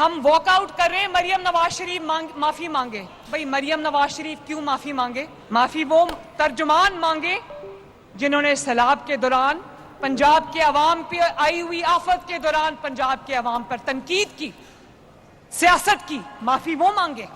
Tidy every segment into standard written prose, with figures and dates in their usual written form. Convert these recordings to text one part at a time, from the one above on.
हम वॉकआउट कर रहे हैं, मरियम नवाज शरीफ माफी मांगे। भाई मरियम नवाज शरीफ क्यों माफी मांगे? माफी वो तर्जुमान मांगे जिन्होंने सैलाब के दौरान पंजाब के अवाम पे आई हुई आफत के दौरान पंजाब के अवाम पर तनकीद की, सियासत की। माफी वो मांगे।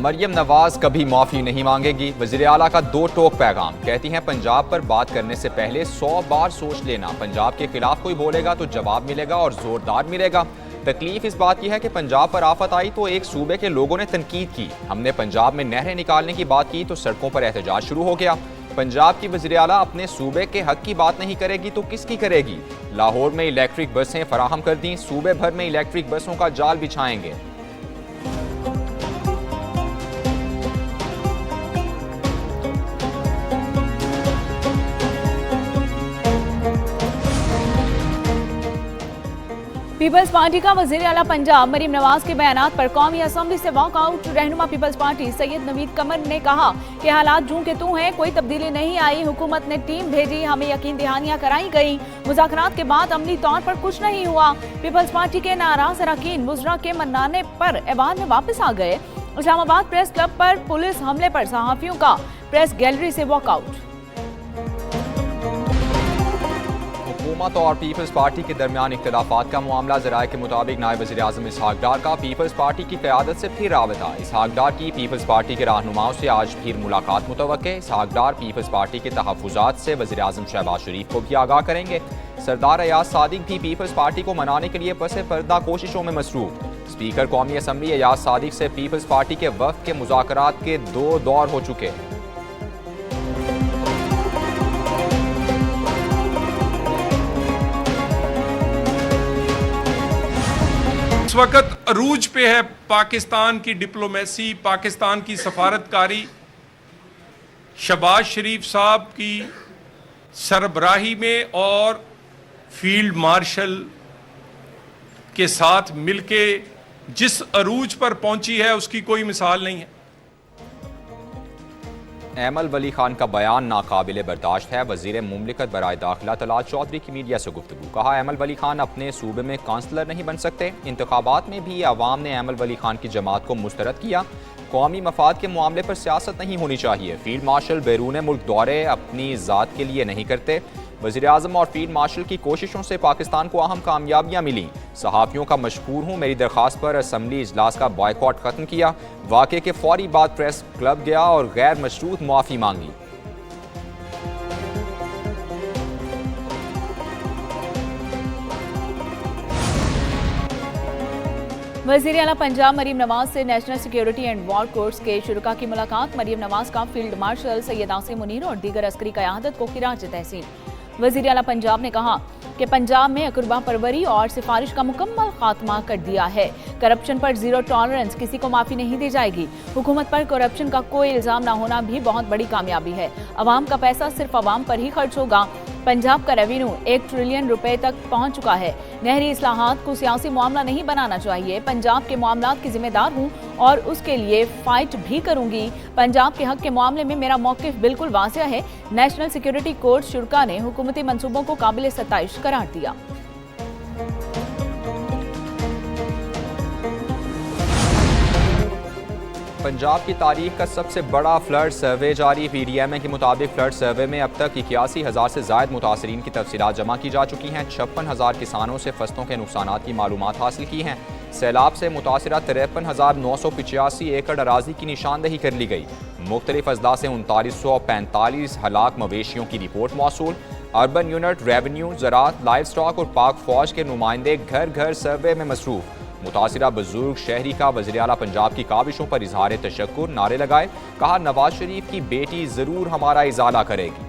मरियम नवाज कभी माफी नहीं मांगेगी। वज़ीर आला का दो टोक पैगाम। कहती हैं पंजाब पर बात करने से पहले 100 बार सोच लेना। पंजाब के खिलाफ कोई बोलेगा तो जवाब मिलेगा और जोरदार मिलेगा। तकलीफ इस बात की है कि पंजाब पर आफत आई तो एक सूबे के लोगों ने तनकीद की। हमने पंजाब में नहरें निकालने की बात की तो सड़कों पर एहतजाज शुरू हो गया। पंजाब की वज़ीर आला अपने सूबे के हक की बात नहीं करेगी तो किसकी करेगी? लाहौर में इलेक्ट्रिक बसें फराहम कर दी, सूबे भर में इलेक्ट्रिक बसों का जाल बिछाएंगे। पीपल्स पार्टी का वज़ीर आला पंजाब मरीम नवाज के बयानात पर कौमी असम्बली से वॉकआउट। रहनुमा पीपल्स पार्टी सैयद नवीद कमर ने कहा कि हालात जूं के तू हैं, कोई तब्दीली नहीं आई। हुकूमत ने टीम भेजी, हमें यकीन दहानियां कराई गई। मुज़ाकरात के बाद अमली तौर पर कुछ नहीं हुआ। पीपल्स पार्टी के नाराज अरकान मुजरा के मनाने पर ऐवान में वापस आ गए। इस्लामाबाद प्रेस क्लब पर पुलिस हमले पर सहाफियों का प्रेस गैलरी से वॉकआउट। हुकूमत और पीपल्स पार्टी के दरमियान इख्तिलाफात का मामला। ज़राए के मुताबिक नायब वज़ीर आज़म इसहाक डार का पीपल्स पार्टी की क़यादत से फिर राबता। इसहाक डार की पीपल्स पार्टी के रहनुमाओं से आज फिर मुलाकात मुतवक्के। इसहाक डार पीपल्स पार्टी के तहफ़्फ़ुज़ात से वज़ीर आज़म शहबाज शरीफ को भी आगाह करेंगे। सरदार अयाज सादिक भी पीपल्स पार्टी को मनाने के लिए पसे पर्दा कोशिशों में मसरूफ़। स्पीकर कौमी असम्बली अयाज सादिक से पीपल्स पार्टी के वफ़द के मुज़ाकरात के 2 दौर हो चुके। इस वक्त अरूज पे है पाकिस्तान की डिप्लोमेसी, पाकिस्तान की सफारतकारी। शहबाज शरीफ साहब की सरबराही में और फील्ड मार्शल के साथ मिलके जिस अरूज पर पहुंची है उसकी कोई मिसाल नहीं है। ऐमल वली खान का बयान नाकाबिले बर्दाश्त है। वज़ीर मुमलिकत बराए दाखिला तलात चौधरी की मीडिया से गुफ्तगू। कहा ऐमल वली खान अपने सूबे में काउंसलर नहीं बन सकते। इंतखाबात में भी अवाम ने ऐमल वली खान की जमात को मुस्तरद किया। कौमी मफाद के मामले पर सियासत नहीं होनी चाहिए। फील्ड मार्शल बैरून मुल्क दौरे अपनी ज़ात के लिए नहीं करते। वज़ीर आज़म और फील्ड मार्शल की कोशिशों से पाकिस्तान को अहम कामयाबियाँ मिली। सहाफ़ियों का मशकूर हूँ, मेरी दरख्वास्त पर असम्बली इजलास का बॉयकॉट ख़त्म किया। वाक़े के फौरी बाद प्रेस क्लब गया और गैर मशरूत मुआफ़ी मांगी। वज़ीर आला पंजाब मरीम नवाज से national security and war courts के शुरका की मुलाकात। मरीम नवाज का फील्ड मार्शल सैयद आसिम मुनीर और दीगर अस्करी क़यादत को खिराज तहसीन। वज़ीर आला पंजाब ने कहा कि पंजाब में अकुरबा परवरी और सिफारिश का मुकम्मल खात्मा कर दिया है। करप्शन पर जीरो टॉलरेंस, किसी को माफ़ी नहीं दी जाएगी। हुकूमत पर करप्शन का कोई इल्ज़ाम ना होना भी बहुत बड़ी कामयाबी है। अवाम का पैसा सिर्फ अवाम पर ही खर्च होगा। पंजाब का रेवेन्यू 1 ट्रिलियन रुपए तक पहुंच चुका है। नहरी इस्लाहात को सियासी मामला नहीं बनाना चाहिए। पंजाब के मामलात की जिम्मेदार हूं और उसके लिए फाइट भी करूंगी। पंजाब के हक के मामले में मेरा मौक़िफ़ बिल्कुल वाज़ेह है। नेशनल सिक्योरिटी कोर्ट शुरका ने हुकूमती मंसूबों को काबिल सताइश करार दिया। पंजाब की तारीख का सबसे बड़ा फ्लड सर्वे जारी। PDMA के मुताबिक फ्लड सर्वे में अब तक 81,000 से ज़ायद मुतासरीन की तफसीलात जमा की जा चुकी हैं। 56,000 किसानों से फसलों के नुकसानात की मालूमात हासिल की हैं। सैलाब से मुतासरा 53,985 एकड़ अराजी की निशानदही कर ली गई। मुख्तलिफ अजला से 3945 हलाक मवेशियों की रिपोर्ट मौसूल। अर्बन यूनिट, रेवेन्यू, ज़राअत, लाइव स्टॉक और पाक फौज के नुमाइंदे घर घर सर्वे में मसरूफ़। मुतासिरा बुजुर्ग शहरी का वज़ीर आला पंजाब की काविशों पर इजहार तशक्कुर, नारे लगाए। कहा नवाज शरीफ की बेटी ज़रूर हमारा इजाला करेगी।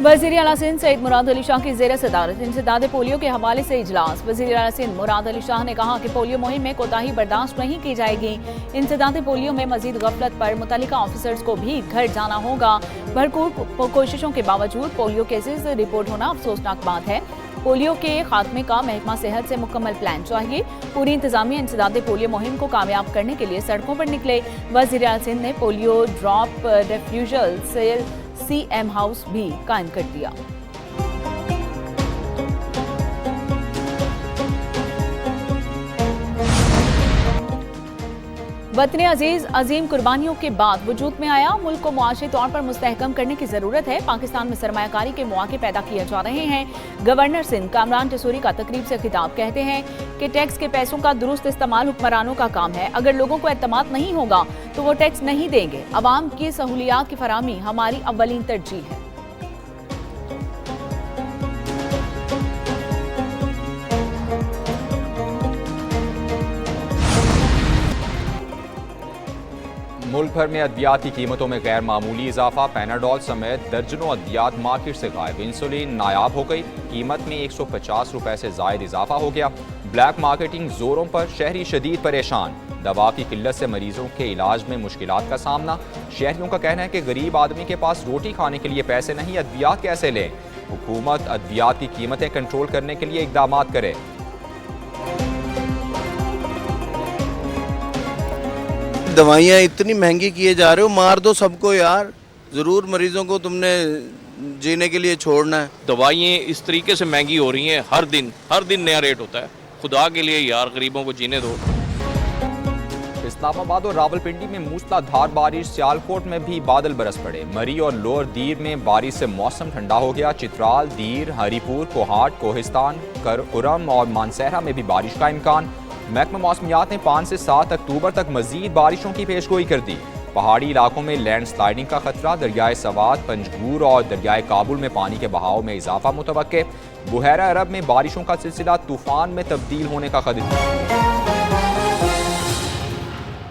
वज़ीर आला सिंध सईद मुराद अली शाह की ज़ेर सदारत इंसदाद पोलियो के हवाले से इजलास। वज़ीर आला सिंध मुराद अली शाह ने कहा कि पोलियो मुहिम में कोताही बर्दाश्त नहीं की जाएगी। इंसदाद पोलियो में मजीद गफलत पर मुतल्लिका ऑफिसर्स को भी घर जाना होगा। भरपूर कोशिशों के बावजूद पोलियो केसेस रिपोर्ट होना अफसोसनाक बात है। पोलियो के खात्मे का महकमा सेहत से मुकम्मल प्लान चाहिए। पूरी इंतजामिया इंसदाद पोलियो मुहिम को कामयाब करने के लिए सड़कों पर निकले। वज़ीर आला सिंध ने polio drop refusal cell CM house भी कायम कर दिया। वतन अजीज अजीम कुर्बानियों के बाद वजूद में आया। मुल्क को मुआशी तौर पर मुस्तहकम करने की जरूरत है। पाकिस्तान में सरमायाकारी के मौके पैदा किए जा रहे हैं। गवर्नर सिंध कामरान टसूरी का तकरीब से खिताब, कहते हैं कि टैक्स के पैसों का दुरुस्त इस्तेमाल हुक्मरानों का काम है। अगर लोगों को एतमाद नहीं होगा तो वो टैक्स नहीं देंगे। अवाम की सहूलियात की फराहमी हमारी अव्वलीन तरजीह है। मुल्क भर में अद्वियात की कीमतों में गैर मामूली इजाफा। पैनाडोल समेत दर्जनों अद्वियात मार्केट से गायब। इंसुलिन नायाब हो गई। कीमत में 150 रुपए से जायद इजाफा हो गया। ब्लैक मार्केटिंग जोरों पर। शहरी शदीद परेशान। दवा की किल्लत से मरीजों के इलाज में मुश्किलात का सामना। शहरियों का कहना है कि गरीब आदमी के पास रोटी खाने के लिए पैसे नहीं, अद्वियात कैसे लें। हुकूमत अद्वियात की कीमतें कंट्रोल करने के लिए इकदाम करे। दवाइयाँ इतनी महंगी किए जा रहे हो, मार दो सबको यार। ज़रूर मरीजों को तुमने जीने के लिए छोड़ना है। दवाइयाँ इस तरीके से महंगी हो रही हैं, हर दिन नया रेट होता है। खुदा के लिए यार गरीबों को जीने दो। इस्लामाबाद और रावलपिंडी में मूसलाधार बारिश। सियालकोट में भी बादल बरस पड़े। मरी और लोअर दीर में बारिश से मौसम ठंडा हो गया। चित्राल, दीर, हरीपुर, कोहाट, कोहिस्तान, करम और मानसहरा में भी बारिश का इम्कान। महकमा मौसमियात ने 5 से 7 अक्टूबर तक मजीद बारिशों की पेशगोई कर दी। पहाड़ी इलाकों में लैंड स्लाइडिंग का खतरा। दरियाए सवात, पंजगूर और दरियाए काबुल में पानी के बहाव में इजाफा मुतवक्के। बुहैरा अरब में बारिशों का सिलसिला तूफान में तब्दील होने का खतरा।